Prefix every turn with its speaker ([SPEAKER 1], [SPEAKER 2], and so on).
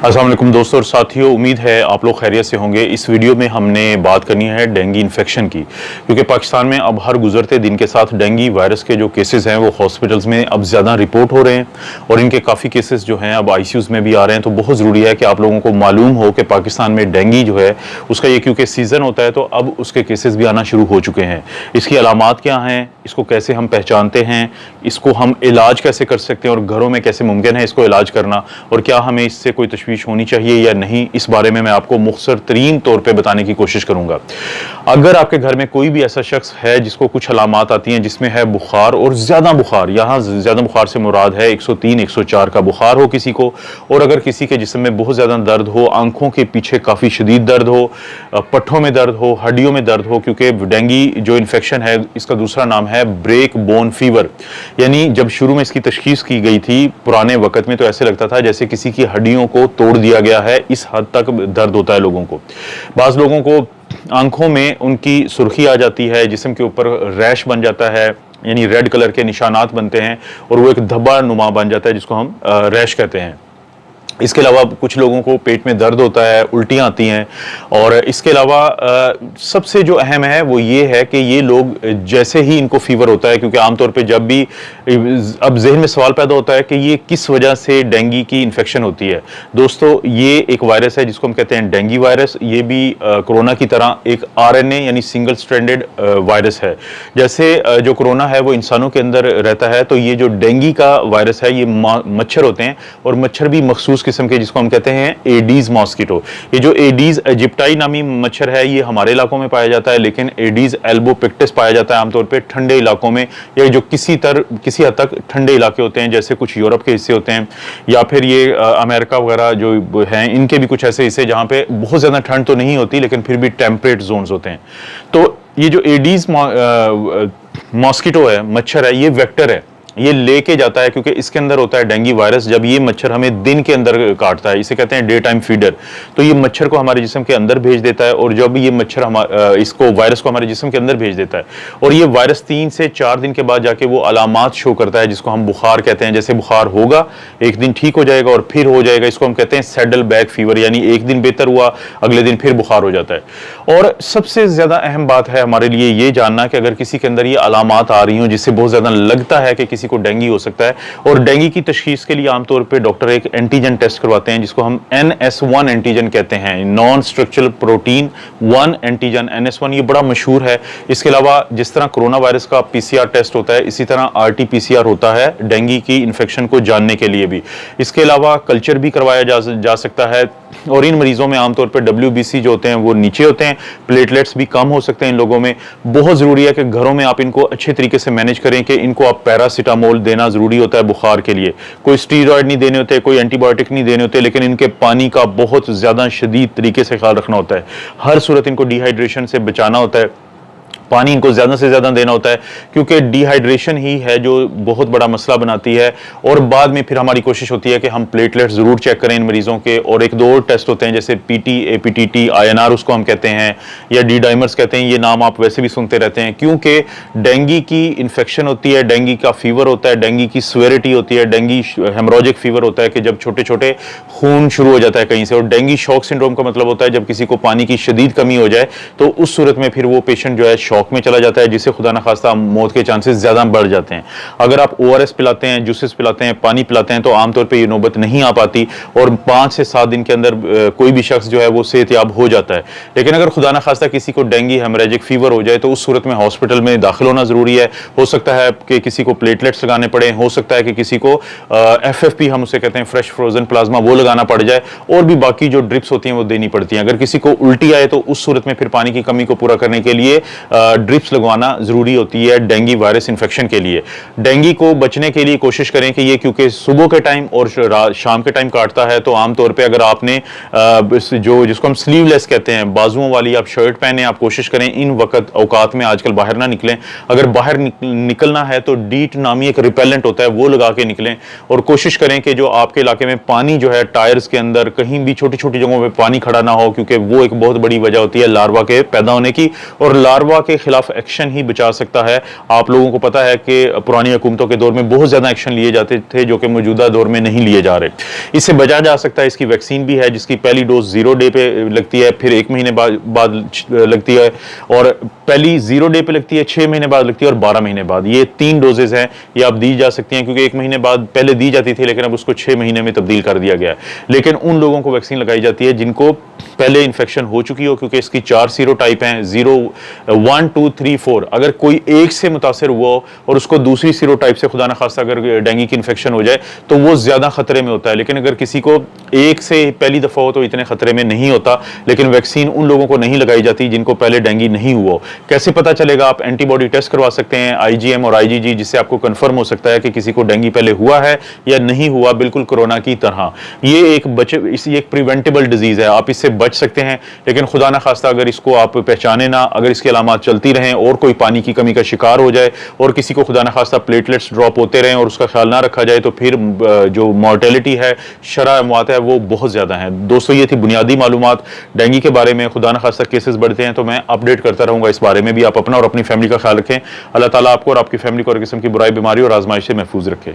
[SPEAKER 1] अस्सलाम वालेकुम दोस्तों और साथियों, उम्मीद है आप लोग खैरियत से होंगे। इस वीडियो में हमने बात करनी है डेंगू इन्फेक्शन की, क्योंकि पाकिस्तान में अब हर गुजरते दिन के साथ डेंगू वायरस के जो केसेस हैं वो हॉस्पिटल्स में अब ज़्यादा रिपोर्ट हो रहे हैं और इनके काफ़ी केसेस जो हैं अब आईसीयूज़ में भी आ रहे हैं। तो बहुत ज़रूरी है कि आप लोगों को मालूम हो कि पाकिस्तान में डेंगू जो है उसका ये क्योंकि सीज़न होता है तो अब उसके केसेस भी आना शुरू हो चुके हैं। इसकी अलामात क्या हैं, इसको कैसे हम पहचानते हैं, इसको हम इलाज कैसे कर सकते हैं और घरों में कैसे मुमकिन है इसको इलाज करना, और क्या हमें इससे कोई तशवीश होनी चाहिए या नहीं, इस बारे में मैं आपको मुख्तसर तरीन तौर पे बताने की कोशिश करूंगा। अगर आपके घर में कोई भी ऐसा शख्स है जिसको कुछ अलामात आती हैं जिसमें है बुखार और ज़्यादा बुखार, यहाँ ज़्यादा बुखार से मुराद है 103 104 का बुखार हो किसी को, और अगर किसी के जिस्म में बहुत ज़्यादा दर्द हो, आंखों के पीछे काफ़ी शदीद दर्द हो, पट्ठों में दर्द हो, हड्डियों में दर्द हो, क्योंकि डेंगू जो इन्फेक्शन है इसका दूसरा नाम है ब्रेक बोन फीवर। यानी जब शुरू में इसकी तशखीस की गई थी पुराने वक्त में तो ऐसे लगता था जैसे किसी की हड्डियों को तोड़ दिया गया है, इस हद तक दर्द होता है लोगों को। बाज़ लोगों को आंखों में उनकी सुर्खी आ जाती है, जिस्म के ऊपर रैश बन जाता है, यानी रेड कलर के निशानात बनते हैं और वो एक धब्बा नुमा बन जाता है जिसको हम रैश कहते हैं। इसके अलावा कुछ लोगों को पेट में दर्द होता है, उल्टियाँ आती हैं, और इसके अलावा सबसे जो अहम है वो ये है कि ये लोग जैसे ही इनको फीवर होता है, क्योंकि आमतौर पे जब भी अब जहन में सवाल पैदा होता है कि ये किस वजह से डेंगू की इन्फेक्शन होती है। दोस्तों, ये एक वायरस है जिसको हम कहते हैं डेंगू वायरस। ये भी कोरोना की तरह एक आरएनए यानी सिंगल स्ट्रैंडेड वायरस है। जैसे जो कोरोना है वो इंसानों के अंदर रहता है, तो ये जो डेंगू का वायरस है ये मच्छर होते हैं, और मच्छर भी मखसूस किस्म के जिसको हम कहते हैं एडीज मॉस्किटो। ये जो एडीज इजिप्टाई नामी मच्छर है ये हमारे इलाकों में पाया जाता है, लेकिन एडीज एल्बोपिक्टस पाया जाता है आमतौर पे ठंडे इलाकों में, या जो किसी हद तक ठंडे इलाके होते हैं, जैसे कुछ यूरोप के हिस्से होते हैं, या फिर ये अमेरिका वगैरह जो हैं इनके भी कुछ ऐसे हिस्से जहाँ पे बहुत ज़्यादा ठंड तो नहीं होती लेकिन फिर भी टेम्परेट जोन्स होते हैं। तो ये जो एडीज मॉस्किटो है, मच्छर है, ये वेक्टर है, ये लेके जाता है, क्योंकि इसके अंदर होता है डेंगू वायरस। जब ये मच्छर हमें दिन के अंदर काटता है, इसे कहते हैं डे टाइम फीडर, तो ये मच्छर को हमारे जिस्म के अंदर भेज देता है, और जब ये मच्छर इसको वायरस को हमारे जिस्म के अंदर भेज देता है, और ये वायरस 3 से 4 दिन के बाद जाके वो अलामात शो करता है जिसको हम बुखार कहते हैं। जैसे बुखार होगा, एक दिन ठीक हो जाएगा और फिर हो जाएगा, इसको हम कहते हैं सैडल बैक फीवर, यानी एक दिन बेहतर हुआ, अगले दिन फिर बुखार हो जाता है। और सबसे ज्यादा अहम बात है हमारे लिए ये जानना कि अगर किसी के अंदर ये अलामात आ रही हो जिससे बहुत ज्यादा लगता है कि किसी को डेंगू हो सकता है, और डेंगू की तशखीस के लिए आमतौर पे डॉक्टर एक एंटीजन टेस्ट करवाते हैं जिसको हम NS1 एंटीजन कहते हैं, non structural protein 1 antigen NS1। ये बड़ा मशहूर है। इसके अलावा जिस तरह कोरोना वायरस का PCR टेस्ट होता है, इसी तरह RT-PCR होता है डेंगू की इन्फेक्शन को जानने के लिए भी। इसके अलावा कल्चर भी करवाया जा सकता है, और इन मरीजों में आमतौर पर WBC जो होते हैं वो नीचे होते हैं, प्लेटलेट्स भी कम हो सकते हैं इन लोगों में। बहुत जरूरी है कि घरों में आप इनको अच्छे तरीके से मैनेज करें, कि इनको आप पैरासीटामोल देना जरूरी होता है बुखार के लिए, कोई स्टीरॉयड नहीं देने होते, कोई एंटीबायोटिक नहीं देने होते, लेकिन इनके पानी का बहुत ज्यादा शदीद तरीके से ख्याल रखना होता है। हर सूरत इनको डिहाइड्रेशन से बचाना होता है, पानी इनको ज़्यादा से ज़्यादा देना होता है, क्योंकि डिहाइड्रेशन ही है जो बहुत बड़ा मसला बनाती है। और बाद में फिर हमारी कोशिश होती है कि हम प्लेटलेट्स ज़रूर चेक करें इन मरीज़ों के, और एक दो और टेस्ट होते हैं जैसे PT APTT INR उसको हम कहते हैं, या D डाइमर्स कहते हैं। ये नाम आप वैसे भी सुनते रहते हैं, क्योंकि डेंगू की इन्फेक्शन होती है, डेंगू का फीवर होता है, डेंगू की स्वेरिटी होती है, डेंगू हेमोरेजिक फीवर होता है कि जब छोटे छोटे खून शुरू हो जाता है कहीं से, और डेंगू शॉक सिंड्रोम का मतलब होता है जब किसी को पानी की शदीद कमी हो जाए तो उस सूरत में फिर वो पेशेंट जो है शॉक में चला जाता है, जिससे खुदा न खास्ता मौत के चांसेस ज्यादा बढ़ जाते हैं। अगर आप ORS पिलाते हैं, जूसेस पिलाते हैं, पानी पिलाते हैं, तो आमतौर पे ये नौबत नहीं आ पाती, और 5 से 7 दिन के अंदर कोई भी शख्स जो है वो सेहतयाब हो जाता है। लेकिन अगर खुदा न खास्ता किसी को डेंगू हेमोरेजिक फीवर हो जाए तो उस सूरत में हॉस्पिटल में दाखिल होना जरूरी है। हो सकता है कि किसी को प्लेटलेट्स लगाने पड़े, हो सकता है कि किसी को FFP हम उसे कहते हैं फ्रेश फ्रोजन प्लाज्मा, वो लगाना पड़ जाए, और भी बाकी जो ड्रिप्स होती हैं वो देनी पड़ती हैं। अगर किसी को उल्टी आए तो उस सूरत में फिर पानी की कमी को पूरा करने के लिए ड्रिप्स लगवाना जरूरी होती है डेंगू वायरस इन्फेक्शन के लिए। डेंगू को बचने के लिए कोशिश करें कि ये क्योंकि सुबह के टाइम और शाम के टाइम काटता है, तो आमतौर पे अगर आपने जिसको हम स्लीवलेस कहते हैं, बाजुओं वाली आप शर्ट पहने, आप कोशिश करें इन वक्त औकात में आजकल बाहर ना निकलें। अगर बाहर निकलना है तो डीट नामी एक रिपेलेंट होता है, वो लगा के निकलें, और कोशिश करें कि जो आपके इलाके में पानी जो है टायर्स के अंदर कहीं भी छोटी छोटी जगहों पर पानी खड़ा ना हो, क्योंकि वो एक बहुत बड़ी वजह होती है लार्वा के पैदा होने की, और लार्वा के खिलाफ एक्शन ही बचा सकता है। आप लोगों को पता है कि पुरानी हुकूमतों के दौर में बहुत ज़्यादा एक्शन लिए जाते थे जो कि मौजूदा दौर में नहीं लिए जा रहे। इससे बचा जा सकता है। इसकी वैक्सीन भी है जिसकी पहली डोज 0 डे पे लगती है, फिर 1 महीने बाद लगती है, और पहली 0 डे पे लगती है, 6 महीने बाद लगती है और 12 महीने बाद। ये 3 डोजेज हैं, ये आप दी जा सकती हैं, क्योंकि 1 महीने बाद पहले दी जाती थी लेकिन अब उसको 6 महीने में तब्दील कर दिया गया है। लेकिन उन लोगों को वैक्सीन लगाई जाती है जिनको पहले इन्फेक्शन हो चुकी हो, क्योंकि इसकी 4 सीरो टाइप हैं, 0, 1, 2, 3, 4। अगर कोई एक से मुतासर हुआ हो और उसको दूसरी सीरो टाइप से खुदा न खास्ता अगर डेंगू की इन्फेक्शन हो जाए तो वो ज्यादा खतरे में होता है। लेकिन अगर किसी को एक से पहली दफा हो तो इतने खतरे में नहीं होता। लेकिन वैक्सीन उन लोगों को नहीं लगाई जाती जिनको पहले डेंगू नहीं हुआ हो। कैसे पता चलेगा? आप एंटीबॉडी टेस्ट करवा सकते हैं, IgM और IgG, जिससे आपको कंफर्म हो सकता है कि किसी को डेंगू पहले हुआ है या नहीं हुआ, बिल्कुल कोरोना की तरह। ये एक प्रिवेंटेबल डिजीज है, आप इससे बच सकते हैं। लेकिन खुदा ना खास्ता अगर इसको आप पहचाने ना, अगर इसकी अलामात चलती रहें और कोई पानी की कमी का शिकार हो जाए और किसी को खुदा ना खास्ता प्लेटलेट्स ड्रॉप होते रहें और उसका ख्याल ना रखा जाए, तो फिर जो मॉर्टेलिटी है, शरह अमवात है, वो बहुत ज़्यादा है। दोस्तों, ये थी बुनियादी मालूमात डेंगू के बारे में। खुदा ना खास्ता केसेस बढ़ते हैं तो मैं अपडेट करता रहूँगा इस बारे में भी। आप अपना और अपनी फैमिली का ख्याल रखें। अल्लाह ताला आपको और आपकी फैमिली को हर किस्म की बुराई, बीमारी और आजमाइश से महफूज रखे।